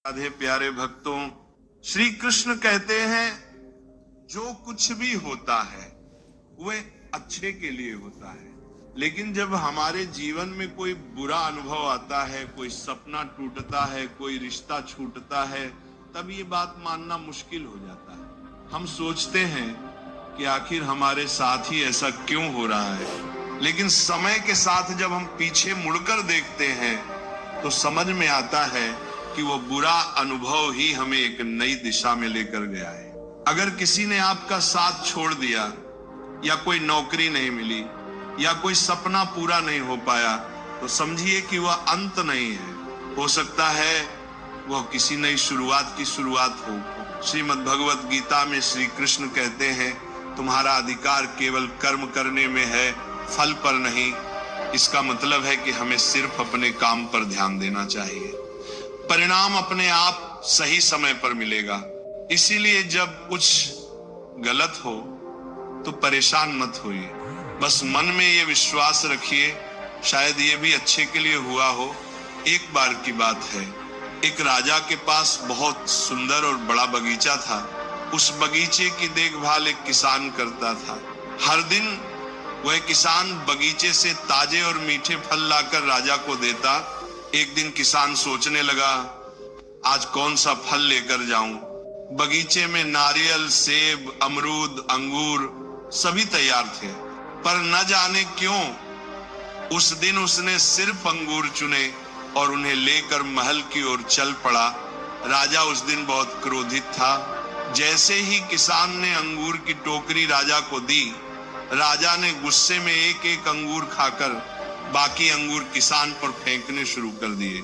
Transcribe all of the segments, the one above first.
राधे प्यारे भक्तों, श्री कृष्ण कहते हैं जो कुछ भी होता है वह अच्छे के लिए होता है। लेकिन जब हमारे जीवन में कोई बुरा अनुभव आता है, कोई सपना टूटता है, कोई रिश्ता छूटता है, तब ये बात मानना मुश्किल हो जाता है। हम सोचते हैं कि आखिर हमारे साथ ही ऐसा क्यों हो रहा है। लेकिन समय के साथ जब हम पीछे मुड़कर देखते हैं तो समझ में आता है कि वो बुरा अनुभव ही हमें एक नई दिशा में लेकर गया है। अगर किसी ने आपका साथ छोड़ दिया, या कोई नौकरी नहीं मिली, या कोई सपना पूरा नहीं हो पाया, तो समझिए कि वह अंत नहीं है। हो सकता है वह किसी नई शुरुआत की शुरुआत हो। श्रीमद् भगवत गीता में श्री कृष्ण कहते हैं, तुम्हारा अधिकार केवल कर्म करने में है, फल पर नहीं। इसका मतलब है कि हमें सिर्फ अपने काम पर ध्यान देना चाहिए। परिणाम अपने आप सही समय पर मिलेगा। इसीलिए जब कुछ गलत हो तो परेशान मत होइए, बस मन में ये विश्वास रखिए शायद ये भी अच्छे के लिए हुआ हो। एक बार की बात है, एक राजा के पास बहुत सुंदर और बड़ा बगीचा था। उस बगीचे की देखभाल एक किसान करता था। हर दिन वह किसान बगीचे से ताजे और मीठे फल लाकर राजा को देता। एक दिन किसान सोचने लगा, आज कौन सा फल लेकर जाऊं। बगीचे में नारियल, सेब, अमरूद, अंगूर सभी तैयार थे, पर न जाने क्यों उस दिन उसने सिर्फ अंगूर चुने और उन्हें लेकर महल की ओर चल पड़ा। राजा उस दिन बहुत क्रोधित था। जैसे ही किसान ने अंगूर की टोकरी राजा को दी, राजा ने गुस्से में एक एक अंगूर खाकर बाकी अंगूर किसान पर फेंकने शुरू कर दिए।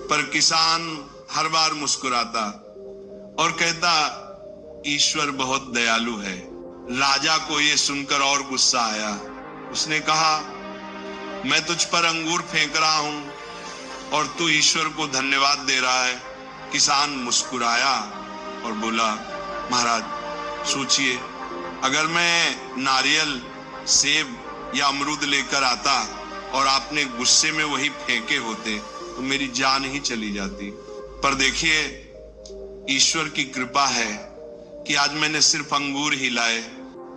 पर किसान हर बार मुस्कुराता और कहता, ईश्वर बहुत दयालु है। राजा को यह सुनकर और गुस्सा आया। उसने कहा, मैं तुझ पर अंगूर फेंक रहा हूं और तू ईश्वर को धन्यवाद दे रहा है। किसान मुस्कुराया और बोला, महाराज सोचिए, अगर मैं नारियल, सेब या अमरूद लेकर आता और आपने गुस्से में वही फेंके होते तो मेरी जान ही चली जाती। पर देखिए, ईश्वर की कृपा है कि आज मैंने सिर्फ अंगूर ही लाए,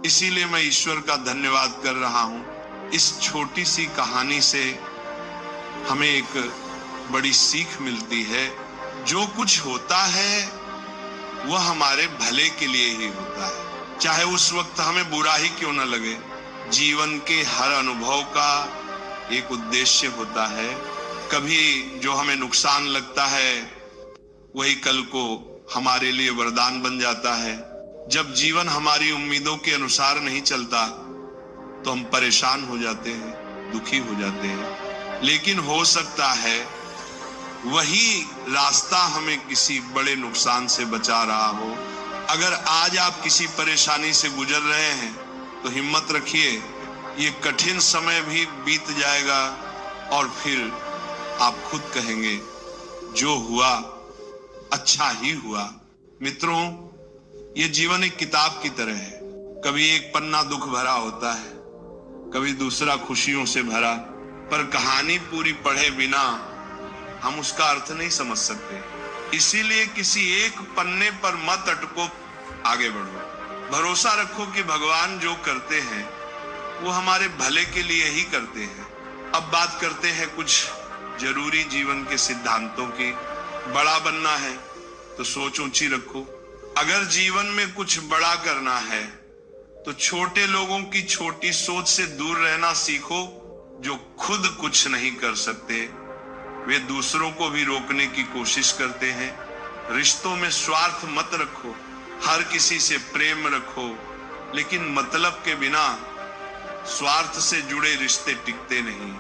इसीलिए मैं ईश्वर का धन्यवाद कर रहा हूं। इस छोटी सी कहानी से हमें एक बड़ी सीख मिलती है। जो कुछ होता है वह हमारे भले के लिए ही होता है, चाहे उस वक्त हमें बुरा ही क्यों न लगे। जीवन के हर अनुभव का एक उद्देश्य होता है। कभी जो हमें नुकसान लगता है वही कल को हमारे लिए वरदान बन जाता है। जब जीवन हमारी उम्मीदों के अनुसार नहीं चलता तो हम परेशान हो जाते हैं, दुखी हो जाते हैं। लेकिन हो सकता है वही रास्ता हमें किसी बड़े नुकसान से बचा रहा हो। अगर आज आप किसी परेशानी से गुजर रहे हैं तो हिम्मत रखिए, ये कठिन समय भी बीत जाएगा और फिर आप खुद कहेंगे, जो हुआ अच्छा ही हुआ। मित्रों, ये जीवन एक किताब की तरह है। कभी एक पन्ना दुख भरा होता है, कभी दूसरा खुशियों से भरा। पर कहानी पूरी पढ़े बिना हम उसका अर्थ नहीं समझ सकते। इसीलिए किसी एक पन्ने पर मत अटको, आगे बढ़ो। भरोसा रखो कि भगवान जो करते हैं वो हमारे भले के लिए ही करते हैं। अब बात करते हैं कुछ जरूरी जीवन के सिद्धांतों की। बड़ा बनना है तो सोच ऊंची रखो। अगर जीवन में कुछ बड़ा करना है तो छोटे लोगों की छोटी सोच से दूर रहना सीखो। जो खुद कुछ नहीं कर सकते वे दूसरों को भी रोकने की कोशिश करते हैं। रिश्तों में स्वार्थ मत रखो, हर किसी से प्रेम रखो, लेकिन मतलब के बिना स्वार्थ से जुड़े रिश्ते टिकते नहीं,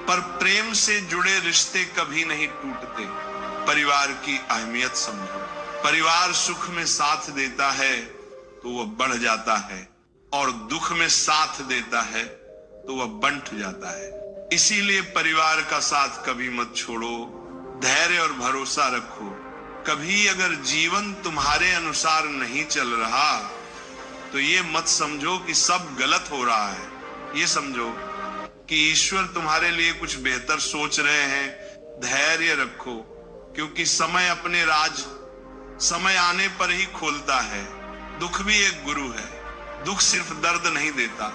पर प्रेम से जुड़े रिश्ते कभी नहीं टूटते। परिवार की अहमियत समझो। परिवार सुख में साथ देता है तो वह बढ़ जाता है, और दुख में साथ देता है तो वह बंट जाता है। इसीलिए परिवार का साथ कभी मत छोड़ो। धैर्य और भरोसा रखो। कभी अगर जीवन तुम्हारे अनुसार नहीं चल रहा तो ये मत समझो कि सब गलत हो रहा है। ये समझो कि ईश्वर तुम्हारे लिए कुछ बेहतर सोच रहे हैं। धैर्य रखो, क्योंकि समय अपने राज समय आने पर ही खोलता है। दुख भी एक गुरु है। दुख सिर्फ दर्द नहीं देता,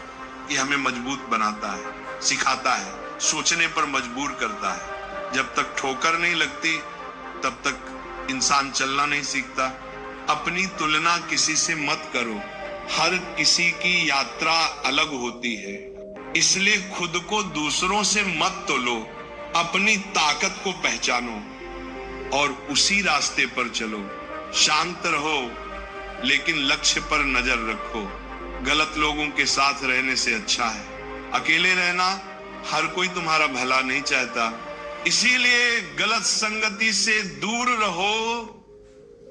ये हमें मजबूत बनाता है, सिखाता है, सोचने पर मजबूर करता है। जब तक ठोकर नहीं लगती तब तक इंसान चलना नहीं सीखता। अपनी तुलना किसी से मत करो, हर किसी की यात्रा अलग होती है, इसलिए खुद को दूसरों से मत तोलो। अपनी ताकत को पहचानो और उसी रास्ते पर चलो। शांत रहो लेकिन लक्ष्य पर नजर रखो। गलत लोगों के साथ रहने से अच्छा है अकेले रहना। हर कोई तुम्हारा भला नहीं चाहता, इसीलिए गलत संगति से दूर रहो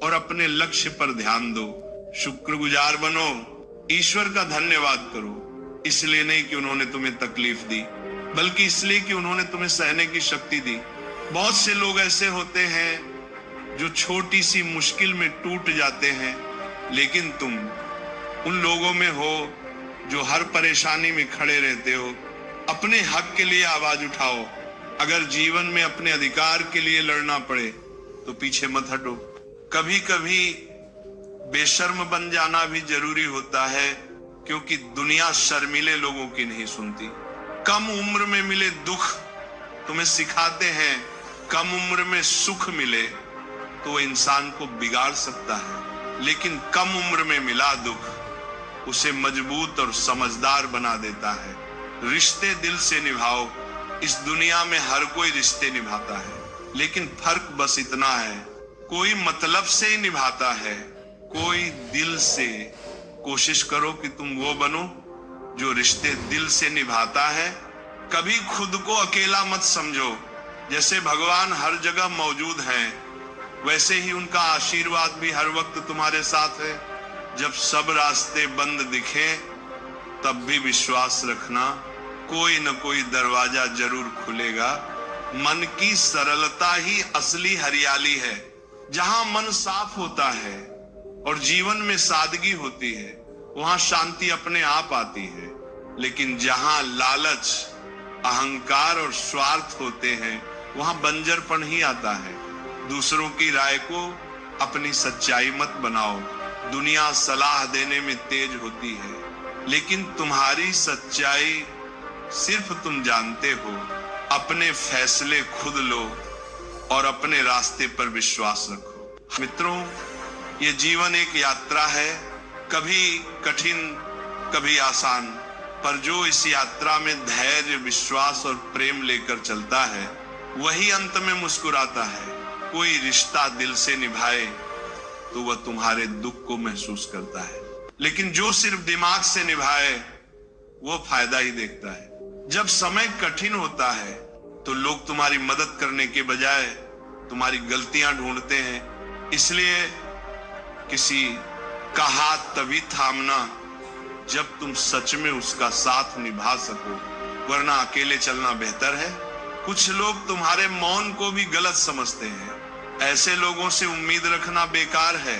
और अपने लक्ष्य पर ध्यान दो। शुक्रगुजार बनो, ईश्वर का धन्यवाद करो, इसलिए नहीं कि उन्होंने तुम्हें तकलीफ दी, बल्कि इसलिए कि उन्होंने तुम्हें सहने की शक्ति दी। बहुत से लोग ऐसे होते हैं जो छोटी सी मुश्किल में टूट जाते हैं, लेकिन तुम उन लोगों में हो जो हर परेशानी में खड़े रहते हो। अपने हक के लिए आवाज उठाओ। अगर जीवन में अपने अधिकार के लिए लड़ना पड़े तो पीछे मत हटो। कभी कभी बेशर्म बन जाना भी जरूरी होता है, क्योंकि दुनिया शर्मीले लोगों की नहीं सुनती। कम उम्र में मिले दुख तुम्हें सिखाते हैं, कम उम्र में सुख मिले तो वो इंसान को बिगाड़ सकता है, लेकिन कम उम्र में मिला दुख उसे मजबूत और समझदार बना देता है। रिश्ते दिल से निभाओ। इस दुनिया में हर कोई रिश्ते निभाता है, लेकिन फर्क बस इतना है, कोई मतलब से ही निभाता है, कोई दिल से। कोशिश करो कि तुम वो बनो जो रिश्ते दिल से निभाता है। कभी खुद को अकेला मत समझो। जैसे भगवान हर जगह मौजूद हैं, वैसे ही उनका आशीर्वाद भी हर वक्त तुम्हारे साथ है। जब सब रास्ते बंद दिखे तब भी विश्वास रखना, कोई न कोई दरवाजा जरूर खुलेगा। मन की सरलता ही असली हरियाली है। जहां मन साफ होता है और जीवन में सादगी होती है, वहां शांति अपने आप आती है। लेकिन जहां लालच, अहंकार और स्वार्थ होते हैं, वहां बंजरपन ही आता है। दूसरों की राय को अपनी सच्चाई मत बनाओ। दुनिया सलाह देने में तेज होती है, लेकिन तुम्हारी सच्चाई सिर्फ तुम जानते हो। अपने फैसले खुद लो और अपने रास्ते पर विश्वास रखो। मित्रों, ये जीवन एक यात्रा है, कभी कठिन कभी आसान, पर जो इस यात्रा में धैर्य, विश्वास और प्रेम लेकर चलता है, वही अंत में मुस्कुराता है। कोई रिश्ता दिल से निभाए तो वह तुम्हारे दुख को महसूस करता है, लेकिन जो सिर्फ दिमाग से निभाए वो फायदा ही देखता है। जब समय कठिन होता है तो लोग तुम्हारी मदद करने के बजाय तुम्हारी गलतियां ढूंढते हैं। इसलिए किसी का हाथ तभी थामना जब तुम सच में उसका साथ निभा सको, वरना अकेले चलना बेहतर है। कुछ लोग तुम्हारे मौन को भी गलत समझते हैं। ऐसे लोगों से उम्मीद रखना बेकार है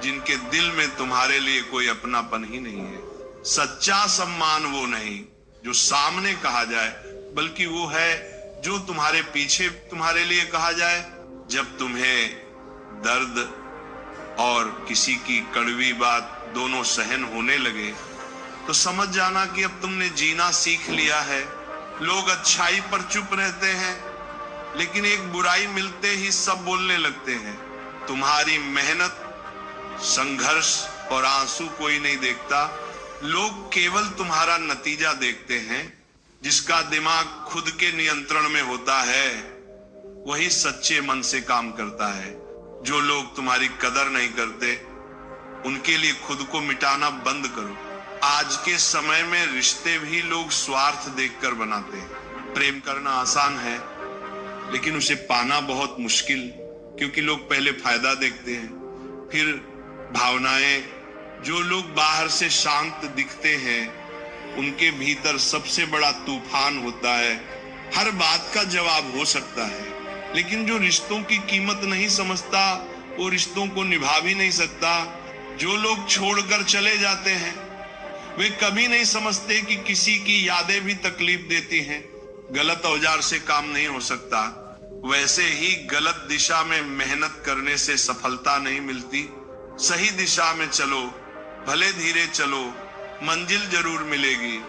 जिनके दिल में तुम्हारे लिए कोई अपनापन ही नहीं है। सच्चा सम्मान वो नहीं जो सामने कहा जाए, बल्कि वो है जो तुम्हारे पीछे तुम्हारे लिए कहा जाए। जब तुम्हें दर्द और किसी की कड़वी बात दोनों सहन होने लगे तो समझ जाना कि अब तुमने जीना सीख लिया है। लोग अच्छाई पर चुप रहते हैं, लेकिन एक बुराई मिलते ही सब बोलने लगते हैं। तुम्हारी मेहनत, संघर्ष और आंसू कोई नहीं देखता। लोग केवल तुम्हारा नतीजा देखते हैं। जिसका दिमाग खुद के नियंत्रण में होता है वही सच्चे मन से काम करता है। जो लोग तुम्हारी कदर नहीं करते उनके लिए खुद को मिटाना बंद करो। आज के समय में रिश्ते भी लोग स्वार्थ देखकर बनाते हैं। प्रेम करना आसान है, लेकिन उसे पाना बहुत मुश्किल, क्योंकि लोग पहले फायदा देखते हैं, फिर भावनाएं। जो लोग बाहर से शांत दिखते हैं उनके भीतर सबसे बड़ा तूफान होता है। हर बात का जवाब हो सकता है, लेकिन जो रिश्तों की कीमत नहीं समझता वो रिश्तों को निभा भी नहीं सकता। जो लोग छोड़कर चले जाते हैं वे कभी नहीं समझते कि किसी की यादें भी तकलीफ देती हैं। गलत औजार से काम नहीं हो सकता। वैसे ही गलत दिशा में मेहनत करने से सफलता नहीं मिलती। सही दिशा में चलो, भले धीरे चलो, मंजिल जरूर मिलेगी।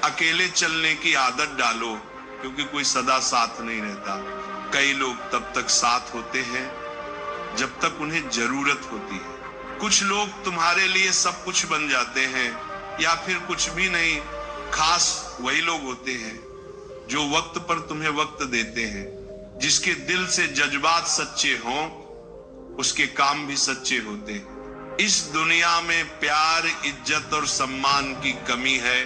अकेले चलने की आदत डालो, क्योंकि कोई सदा साथ नहीं रहता। कई लोग तब तक साथ होते हैं जब तक उन्हें जरूरत होती है। कुछ लोग तुम्हारे लिए सब कुछ बन जाते हैं, या फिर कुछ भी नहीं। खास वही लोग होते हैं जो वक्त पर तुम्हें वक्त देते हैं। जिसके दिल से जज्बात सच्चे हों, उसके काम भी सच्चे होते हैं। इस दुनिया में प्यार, इज्जत और सम्मान की कमी है,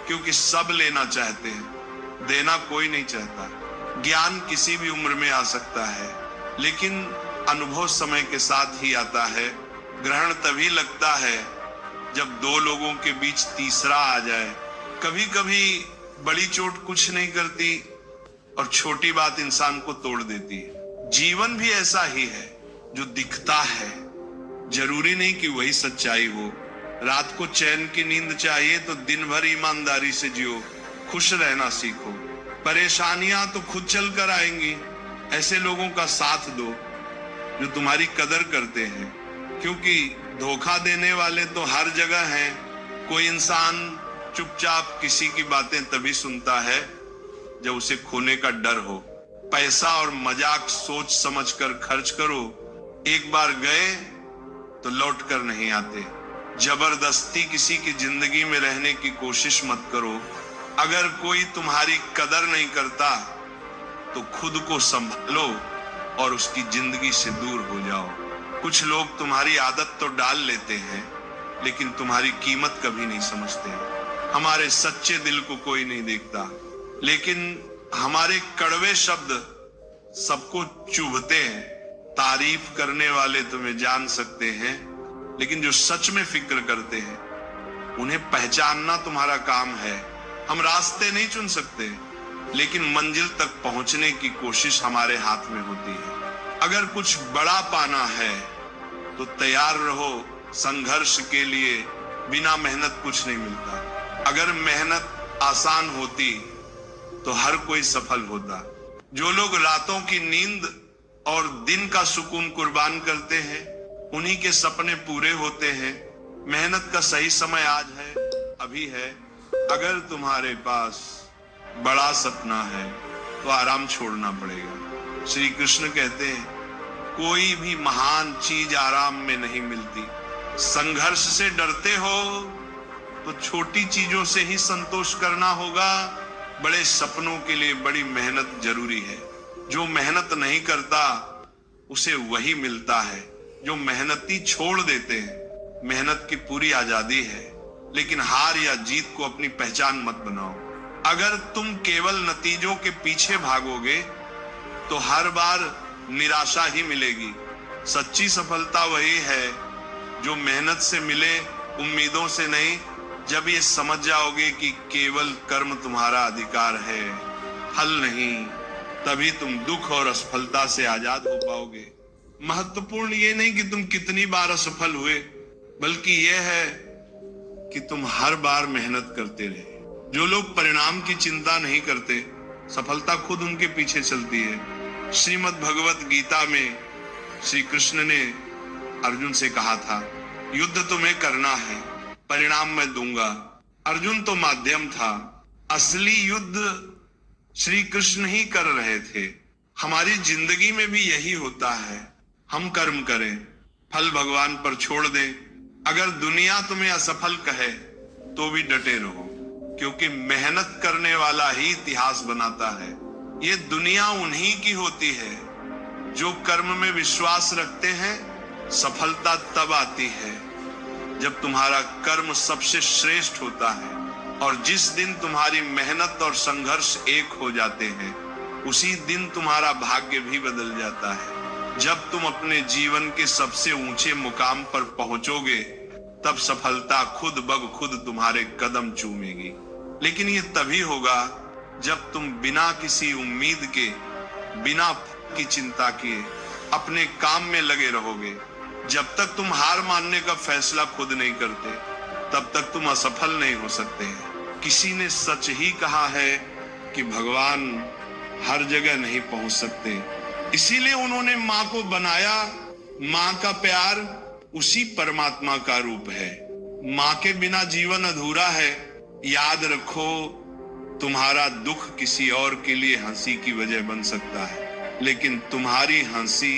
क्योंकि सब लेना चाहते हैं, देना कोई नहीं चाहता। ज्ञान किसी भी उम्र में आ सकता है, लेकिन अनुभव समय के साथ ही आता है। ग्रहण तभी लगता है जब दो लोगों के बीच तीसरा आ जाए। कभी कभी बड़ी चोट कुछ नहीं करती और छोटी बात इंसान को तोड़ देती है। जीवन भी ऐसा ही है, जो दिखता है जरूरी नहीं कि वही सच्चाई हो। रात को चैन की नींद चाहिए तो दिन भर ईमानदारी से जियो, खुश रहना सीखो। परेशानियां तो खुद चल कर आएंगी। ऐसे लोगों का साथ दो जो तुम्हारी कदर करते हैं, क्योंकि धोखा देने वाले तो हर जगह हैं। कोई इंसान चुपचाप किसी की बातें तभी सुनता है जब उसे खोने का डर हो। पैसा और मजाक सोच समझ कर खर्च करो। एक बार गए तो लौट कर नहीं आते। जबरदस्ती किसी की जिंदगी में रहने की कोशिश मत करो। अगर कोई तुम्हारी कदर नहीं करता तो खुद को संभालो और उसकी जिंदगी से दूर हो जाओ। कुछ लोग तुम्हारी आदत तो डाल लेते हैं, लेकिन तुम्हारी कीमत कभी नहीं समझते। हमारे सच्चे दिल को कोई नहीं देखता, लेकिन हमारे कड़वे शब्द सबको चुभते हैं। तारीफ करने वाले तुम्हें जान सकते हैं, लेकिन जो सच में फिक्र करते हैं उन्हें पहचानना तुम्हारा काम है। हम रास्ते नहीं चुन सकते, लेकिन मंजिल तक पहुंचने की कोशिश हमारे हाथ में होती है। अगर कुछ बड़ा पाना है तो तैयार रहो संघर्ष के लिए। बिना मेहनत कुछ नहीं मिलता। अगर मेहनत आसान होती तो हर कोई सफल होता। जो लोग रातों की नींद और दिन का सुकून कुर्बान करते हैं, उन्हीं के सपने पूरे होते हैं। मेहनत का सही समय आज है, अभी है। अगर तुम्हारे पास बड़ा सपना है तो आराम छोड़ना पड़ेगा। श्री कृष्ण कहते हैं, कोई भी महान चीज आराम में नहीं मिलती। संघर्ष से डरते हो तो छोटी चीजों से ही संतोष करना होगा। बड़े सपनों के लिए बड़ी मेहनत जरूरी है। जो मेहनत नहीं करता उसे वही मिलता है जो मेहनती छोड़ देते हैं। मेहनत की पूरी आजादी है, लेकिन हार या जीत को अपनी पहचान मत बनाओ। अगर तुम केवल नतीजों के पीछे भागोगे तो हर बार निराशा ही मिलेगी। सच्ची सफलता वही है जो मेहनत से मिले, उम्मीदों से नहीं। जब ये समझ जाओगे कि केवल कर्म तुम्हारा अधिकार है, फल नहीं, तभी तुम दुख और असफलता से आजाद हो पाओगे। महत्वपूर्ण ये नहीं कि तुम कितनी बार असफल हुए, बल्कि यह है कि तुम हर बार मेहनत करते रहे। जो लोग परिणाम की चिंता नहीं करते, सफलता खुद उनके पीछे चलती है। श्रीमद् भगवत गीता में श्री कृष्ण ने अर्जुन से कहा था, युद्ध तुम्हें करना है, परिणाम मैं दूंगा। अर्जुन तो माध्यम था, असली युद्ध श्री कृष्ण ही कर रहे थे। हमारी जिंदगी में भी यही होता है। हम कर्म करें, फल भगवान पर छोड़ दें। अगर दुनिया तुम्हें असफल कहे तो भी डटे रहो, क्योंकि मेहनत करने वाला ही इतिहास बनाता है। ये दुनिया उन्हीं की होती है जो कर्म में विश्वास रखते हैं। सफलता तब आती है जब तुम्हारा कर्म सबसे श्रेष्ठ होता है, और जिस दिन तुम्हारी मेहनत और संघर्ष एक हो जाते हैं, उसी दिन तुम्हारा भाग्य भी बदल जाता है। जब तुम अपने जीवन के सबसे ऊंचे मुकाम पर पहुंचोगे, तब सफलता खुद ब खुद तुम्हारे कदम चूमेगी। लेकिन ये तभी होगा जब तुम बिना किसी उम्मीद के, बिना की चिंता किए अपने काम में लगे रहोगे। जब तक तुम हार मानने का फैसला खुद नहीं करते, तब तक तुम असफल नहीं हो सकते हैं। किसी ने सच ही कहा है कि भगवान हर जगह नहीं पहुंच सकते, इसीलिए उन्होंने मां को बनाया। मां का प्यार उसी परमात्मा का रूप है। मां के बिना जीवन अधूरा है। याद रखो, तुम्हारा दुख किसी और के लिए हंसी की वजह बन सकता है, लेकिन तुम्हारी हंसी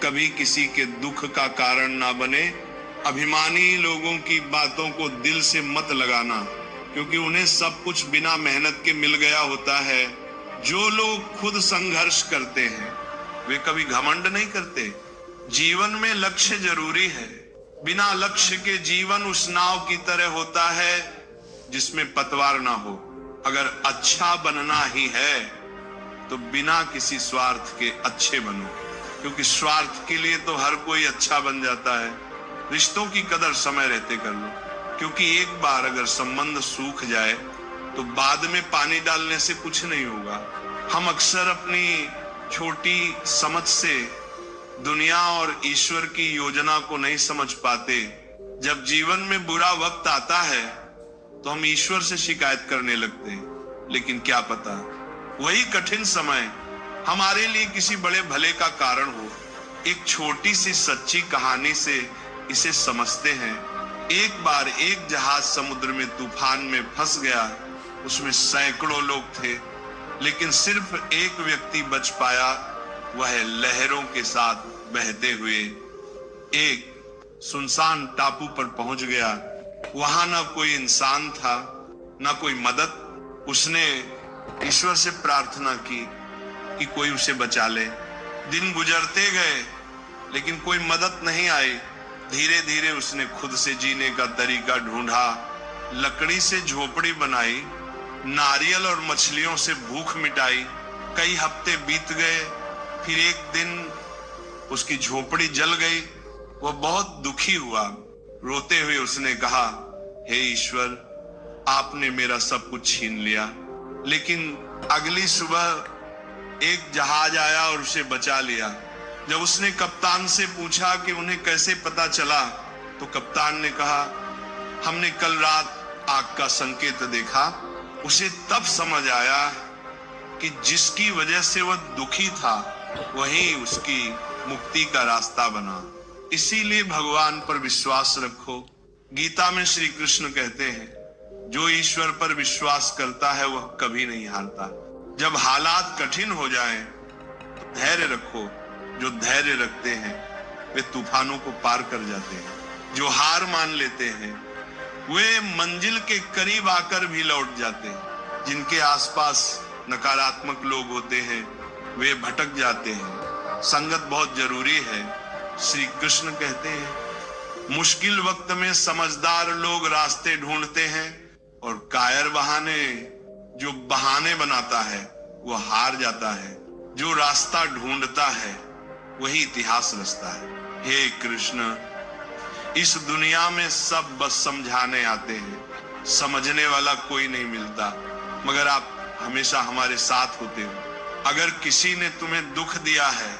कभी किसी के दुख का कारण ना बने। अभिमानी लोगों की बातों को दिल से मत लगाना, क्योंकि उन्हें सब कुछ बिना मेहनत के मिल गया होता है। जो लोग खुद संघर्ष करते हैं वे कभी घमंड नहीं करते। जीवन में लक्ष्य जरूरी है। बिना लक्ष्य के जीवन उस नाव की तरह होता है जिसमें पतवार ना हो। अगर अच्छा बनना ही है तो बिना किसी स्वार्थ के अच्छे बनो, क्योंकि स्वार्थ के लिए तो हर कोई अच्छा बन जाता है। रिश्तों की कदर समय रहते कर लो, क्योंकि एक बार अगर संबंध सूख जाए तो बाद में पानी डालने से कुछ नहीं होगा। हम अक्सर अपनी छोटी समझ से दुनिया और ईश्वर की योजना को नहीं समझ पाते। जब जीवन में बुरा वक्त आता है तो हम ईश्वर से शिकायत करने लगते हैं, लेकिन क्या पता वही कठिन समय हमारे लिए किसी बड़े भले का कारण हो। एक छोटी सी सच्ची कहानी से इसे समझते हैं। एक बार एक जहाज समुद्र में तूफान में फंस गया। उसमें सैकड़ों लोग थे, लेकिन सिर्फ एक व्यक्ति बच पाया। वह लहरों के साथ बहते हुए एक सुनसान टापू पर पहुंच गया। वहां ना कोई इंसान था, ना कोई मदद। उसने ईश्वर से प्रार्थना की कि कोई उसे बचा ले। दिन गुजरते गए, लेकिन कोई मदद नहीं आई। धीरे धीरे उसने खुद से जीने का तरीका ढूंढा। लकड़ी से झोपड़ी बनाई, नारियल और मछलियों से भूख मिटाई। कई हफ्ते बीत गए, फिर एक दिन उसकी झोपड़ी जल गई। वह बहुत दुखी हुआ। रोते हुए उसने कहा, हे ईश्वर, आपने मेरा सब कुछ छीन लिया। लेकिन अगली सुबह एक जहाज आया और उसे बचा लिया। जब उसने कप्तान से पूछा कि उन्हें कैसे पता चला, तो कप्तान ने कहा, हमने कल रात आग का संकेत देखा। उसे तब समझ आया कि जिसकी वजह से वह दुखी था वही उसकी मुक्ति का रास्ता बना। इसीलिए भगवान पर विश्वास रखो। गीता में श्री कृष्ण कहते हैं, जो ईश्वर पर विश्वास करता है वह कभी नहीं हारता। जब हालात कठिन हो जाएं, तो धैर्य रखो। जो धैर्य रखते हैं वे तूफानों को पार कर जाते हैं। जो हार मान लेते हैं वे मंजिल के करीब आकर भी लौट जाते हैं। जिनके आसपास नकारात्मक लोग होते हैं वे भटक जाते हैं। संगत बहुत जरूरी है। श्री कृष्ण कहते हैं, मुश्किल वक्त में समझदार लोग रास्ते ढूंढते हैं, और कायर जो बहाने बनाता है वो हार जाता है। जो रास्ता ढूंढता है वही इतिहास रचता है। हे कृष्ण, इस दुनिया में सब बस समझाने आते हैं, समझने वाला कोई नहीं मिलता, मगर आप हमेशा हमारे साथ होते हो। अगर किसी ने तुम्हें दुख दिया है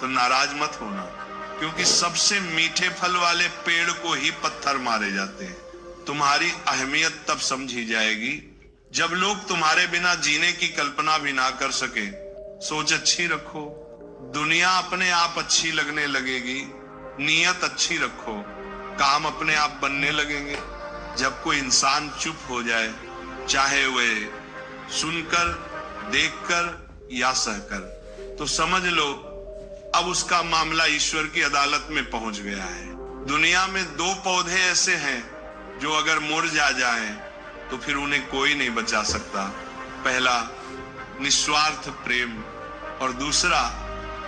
तो नाराज मत होना, क्योंकि सबसे मीठे फल वाले पेड़ को ही पत्थर मारे जाते हैं। तुम्हारी अहमियत तब समझी जाएगी जब लोग तुम्हारे बिना जीने की कल्पना भी ना कर सके। सोच अच्छी रखो, दुनिया अपने आप अच्छी लगने लगेगी। नीयत अच्छी रखो, काम अपने आप बनने लगेंगे। जब कोई इंसान चुप हो जाए, चाहे वह सुनकर, देखकर या सहकर, तो समझ लो अब उसका मामला ईश्वर की अदालत में पहुंच गया है। दुनिया में दो पौधे ऐसे हैं जो अगर मुरझा जाएं तो फिर उन्हें कोई नहीं बचा सकता। पहला निस्वार्थ प्रेम, और दूसरा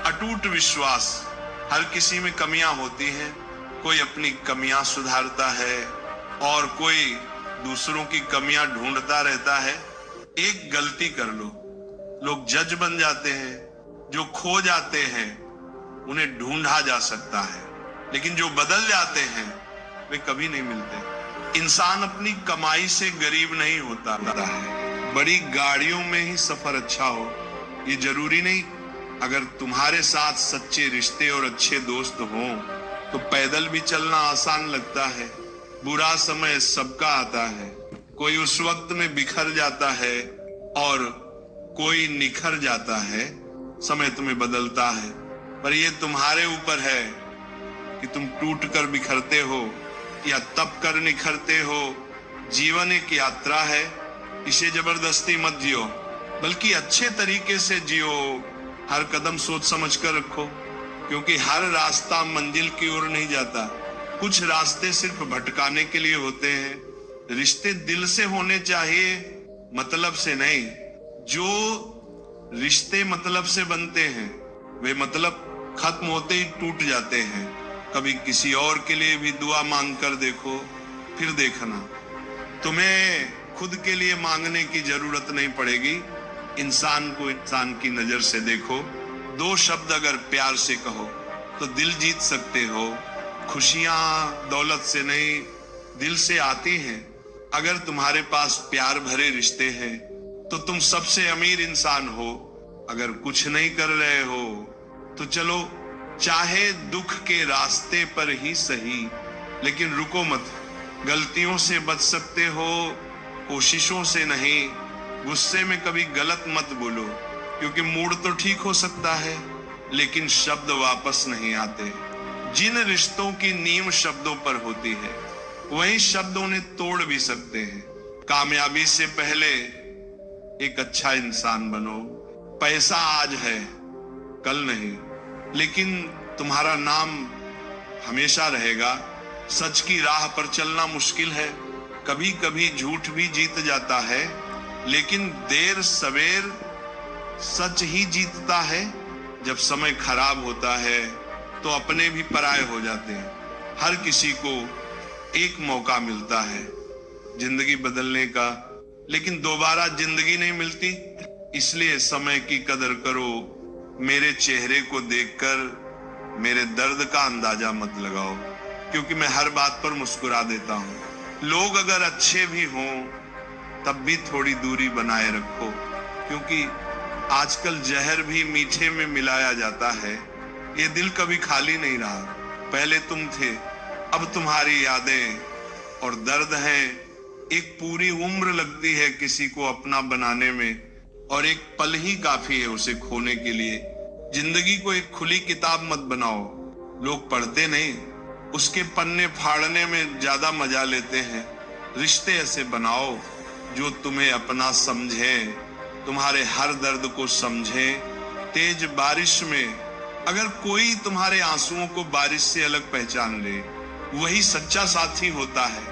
अटूट विश्वास। हर किसी में कमियां होती हैं, कोई अपनी कमियां सुधारता है और कोई दूसरों की कमियां ढूंढता रहता है। एक गलती कर लो, लोग जज बन जाते हैं। जो खो जाते हैं उन्हें ढूंढा जा सकता है, लेकिन जो बदल जाते हैं वे कभी नहीं मिलते। इंसान अपनी कमाई से गरीब नहीं होता है। बड़ी गाड़ियों में ही सफर अच्छा हो ये जरूरी नहीं। अगर तुम्हारे साथ सच्चे रिश्ते और अच्छे दोस्त हों तो पैदल भी चलना आसान लगता है। बुरा समय सबका आता है, कोई उस वक्त में बिखर जाता है और कोई निखर जाता है। समय तुम्हें बदलता है, पर यह तुम्हारे ऊपर है कि तुम टूट कर बिखरते हो या तप कर निखरते हो। जीवन एक यात्रा है, इसे जबरदस्ती मत जियो, बल्कि अच्छे तरीके से जियो। हर कदम सोच समझ कर रखो, क्योंकि हर रास्ता मंजिल की ओर नहीं जाता। कुछ रास्ते सिर्फ भटकाने के लिए होते हैं। रिश्ते दिल से होने चाहिए, मतलब से नहीं। जो रिश्ते मतलब से बनते हैं वे मतलब खत्म होते ही टूट जाते हैं। कभी किसी और के लिए भी दुआ मांग कर देखो, फिर देखना तुम्हें खुद के लिए मांगने की जरूरत नहीं पड़ेगी। इंसान को इंसान की नजर से देखो। 2 शब्द अगर प्यार से कहो तो दिल जीत सकते हो। खुशियां दौलत से नहीं, दिल से आती हैं। अगर तुम्हारे पास प्यार भरे रिश्ते हैं तो तुम सबसे अमीर इंसान हो। अगर कुछ नहीं कर रहे हो तो चलो, चाहे दुख के रास्ते पर ही सही, लेकिन रुको मत। गलतियों से बच सकते हो, कोशिशों से नहीं। गुस्से में कभी गलत मत बोलो, क्योंकि मूड तो ठीक हो सकता है लेकिन शब्द वापस नहीं आते। जिन रिश्तों की नींव शब्दों पर होती है, वही शब्द उन्हें तोड़ भी सकते हैं। कामयाबी से पहले एक अच्छा इंसान बनो। पैसा आज है, कल नहीं, लेकिन तुम्हारा नाम हमेशा रहेगा। सच की राह पर चलना मुश्किल है, कभी कभी झूठ भी जीत जाता है, लेकिन देर सवेर सच ही जीतता है। जब समय खराब होता है तो अपने भी पराये हो जाते हैं। हर किसी को एक मौका मिलता है जिंदगी बदलने का, लेकिन दोबारा जिंदगी नहीं मिलती। इसलिए समय की कदर करो। मेरे चेहरे को देखकर मेरे दर्द का अंदाजा मत लगाओ, क्योंकि मैं हर बात पर मुस्कुरा देता हूं। लोग अगर अच्छे भी हों तब भी थोड़ी दूरी बनाए रखो, क्योंकि आजकल जहर भी मीठे में मिलाया जाता है। ये दिल कभी खाली नहीं रहा। पहले तुम थे, अब तुम्हारी यादें और दर्द हैं। एक पूरी उम्र लगती है किसी को अपना बनाने में, और एक पल ही काफी है उसे खोने के लिए। जिंदगी को एक खुली किताब मत बनाओ। लोग पढ़ते नहीं, उसके पन्ने फाड़ने में ज्यादा मजा लेते हैं। रिश्ते ऐसे बनाओ जो तुम्हें अपना समझे, तुम्हारे हर दर्द को समझे। तेज बारिश में अगर कोई तुम्हारे आंसुओं को बारिश से अलग पहचान ले, वही सच्चा साथी होता है।